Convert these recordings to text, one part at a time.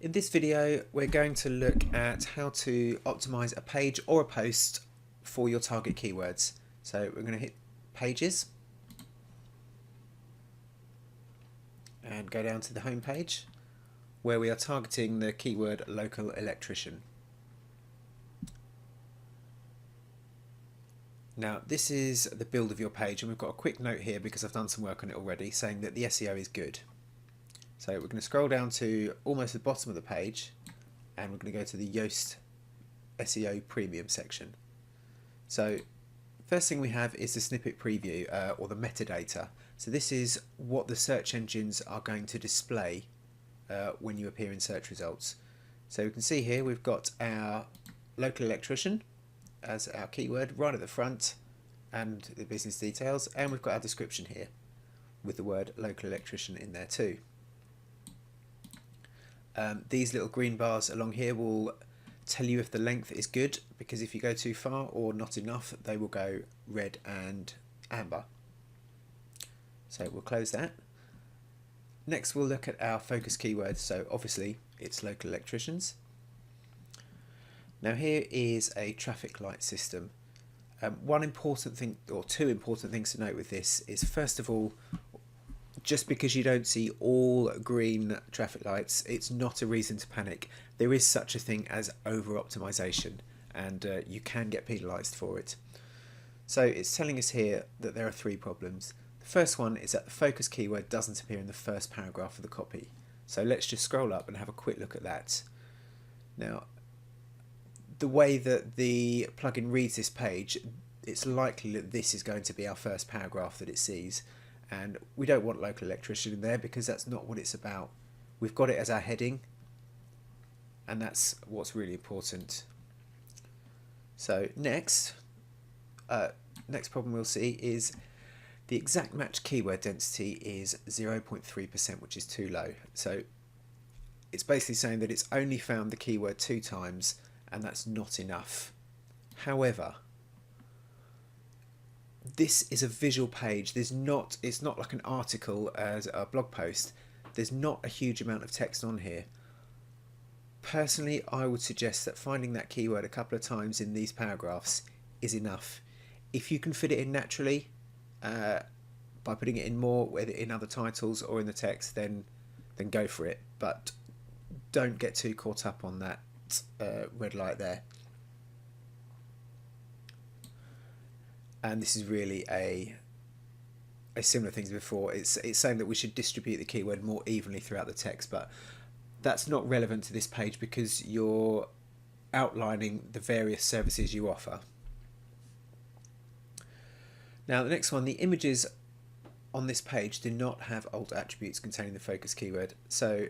In this video, we're going to look at how to optimize a page or a post for your target keywords. So we're going to hit Pages and go down to the home page where we are targeting the keyword local electrician. Now this is the build of your page, and we've got a quick note here because I've done some work on it already saying that the SEO is good. So we're going to scroll down to almost the bottom of the page and we're going to go to the Yoast SEO Premium section. So first thing we have is the snippet preview or the metadata. So this is what the search engines are going to display when you appear in search results. So we can see here we've got our local electrician as our keyword right at the front and the business details, and we've got our description here with the word local electrician in there too. These little green bars along here will tell you if the length is good, because if you go too far or not enough they will go red and amber. So we'll close that. Next we'll look at our focus keywords. So obviously it's local electricians. Now here is a traffic light system. One important thing, or two important things to note with this is, first of all, just because you don't see all green traffic lights, it's not a reason to panic. There is such a thing as over optimization, and you can get penalized for it. So it's telling us here that there are three problems. The first one is that the focus keyword doesn't appear in the first paragraph of the copy. So let's just scroll up and have a quick look at that. Now, the way that the plugin reads this page, it's likely that this is going to be our first paragraph that it sees. And we don't want local electrician in there because that's not what it's about. We've got it as our heading, and that's what's really important. So next problem we'll see is the exact match keyword density is 0.3%, which is too low. So it's basically saying that it's only found the keyword 2 times, and that's not enough. However, this is a visual page. It's not like an article as a blog post. There's not a huge amount of text on here. Personally, I would suggest that finding that keyword a couple of times in these paragraphs is enough. If you can fit it in naturally by putting it in more, whether in other titles or in the text, then go for it. But don't get too caught up on that red light there. And this is really a similar thing to before. It's saying that we should distribute the keyword more evenly throughout the text, but that's not relevant to this page because you're outlining the various services you offer. Now the next one, the images on this page do not have alt attributes containing the focus keyword. So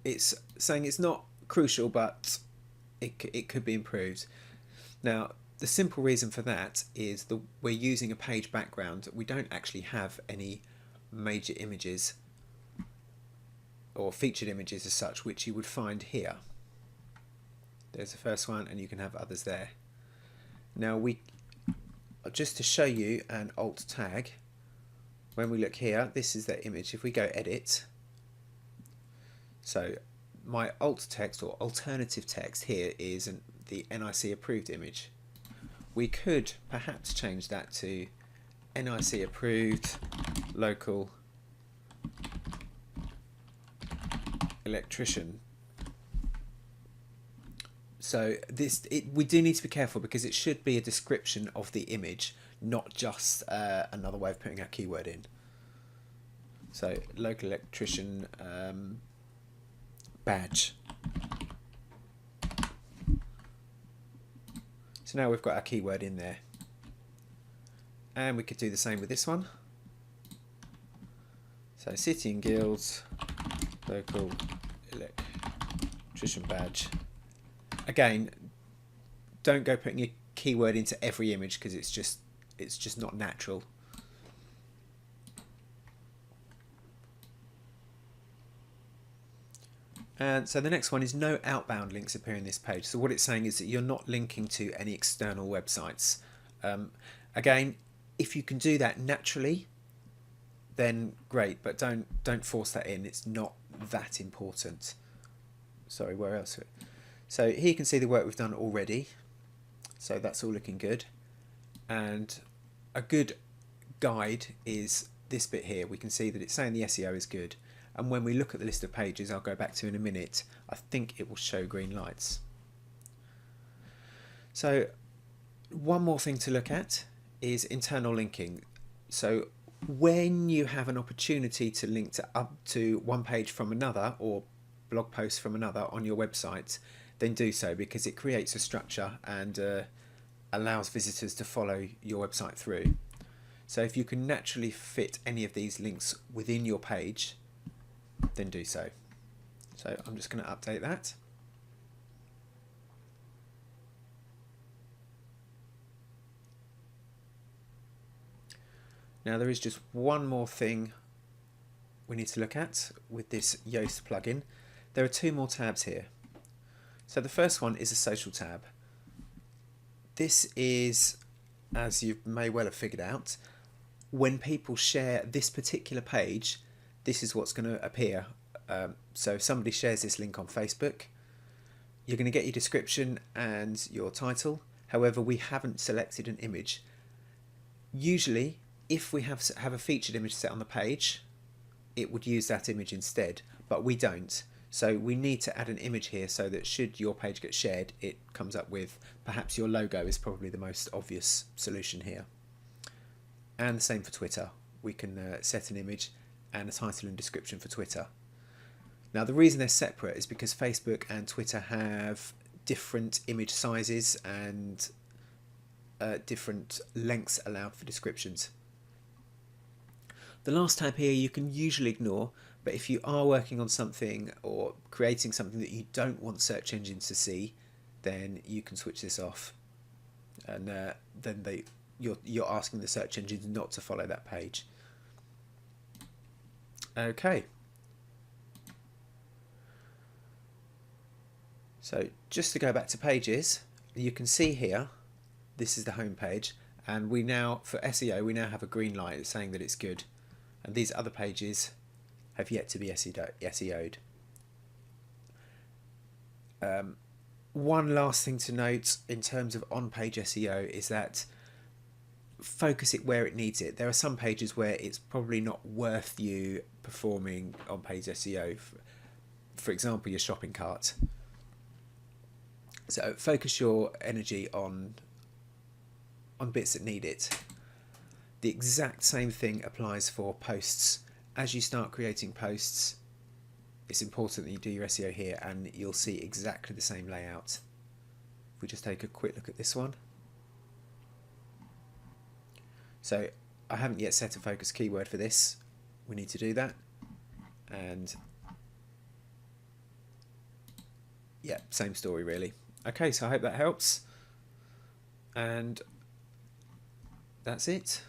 it's saying it's not crucial, but it could be improved. Now the simple reason for that is that we're using a page background. We don't actually have any major images or featured images as such, which you would find here. There's the first one, and you can have others there. Now just to show you an alt tag, when we look here, this is that image. If we go edit, so my alt text or alternative text here is the NIC approved image. We could perhaps change that to NIC approved local electrician. So we do need to be careful because it should be a description of the image, not just another way of putting our keyword in. So local electrician badge. So now we've got our keyword in there, and we could do the same with this one. So city and guilds, local electrician badge. Again, don't go putting your keyword into every image because it's just not natural. And so the next one is no outbound links appear in this page. So what it's saying is that you're not linking to any external websites. Again, if you can do that naturally, then great, but don't force that in. It's not that important. sorry, where else? So here you can see the work we've done already. So that's all looking good. And a good guide is this bit here. We can see that it's saying the SEO is good. And when we look at the list of pages, I'll go back to in a minute, I think it will show green lights. So one more thing to look at is internal linking. So when you have an opportunity to link to up to one page from another or blog post from another on your website, then do so, because it creates a structure and allows visitors to follow your website through. So if you can naturally fit any of these links within your page, then do so. So I'm just going to update that. Now there is just one more thing we need to look at with this Yoast plugin. There are two more tabs here. So the first one is a social tab. This is, as you may well have figured out, when people share this particular page, this is what's going to appear. So if somebody shares this link on Facebook, you're going to get your description and your title. However, we haven't selected an image. Usually, if we have a featured image set on the page, it would use that image instead, but we don't. So we need to add an image here so that should your page get shared, it comes up with, perhaps your logo is probably the most obvious solution here. And the same for Twitter. We can set an image and a title and description for Twitter. Now the reason they're separate is because Facebook and Twitter have different image sizes and different lengths allowed for descriptions. The last tab here you can usually ignore, but if you are working on something or creating something that you don't want search engines to see, then you can switch this off, and then you're asking the search engines not to follow that page. Okay. So just to go back to pages, you can see here, this is the home page, and we now, for SEO, we now have a green light saying that it's good. And these other pages have yet to be SEO'd. One last thing to note in terms of on-page SEO is that focus it where it needs it. There are some pages where it's probably not worth you performing on-page SEO. For example, your shopping cart. So focus your energy on bits that need it. The exact same thing applies for posts. As you start creating posts, it's important that you do your SEO here, and you'll see exactly the same layout. If we just take a quick look at this one. So I haven't yet set a focus keyword for this. We need to do that. And yeah, same story really. Okay, so I hope that helps. And that's it.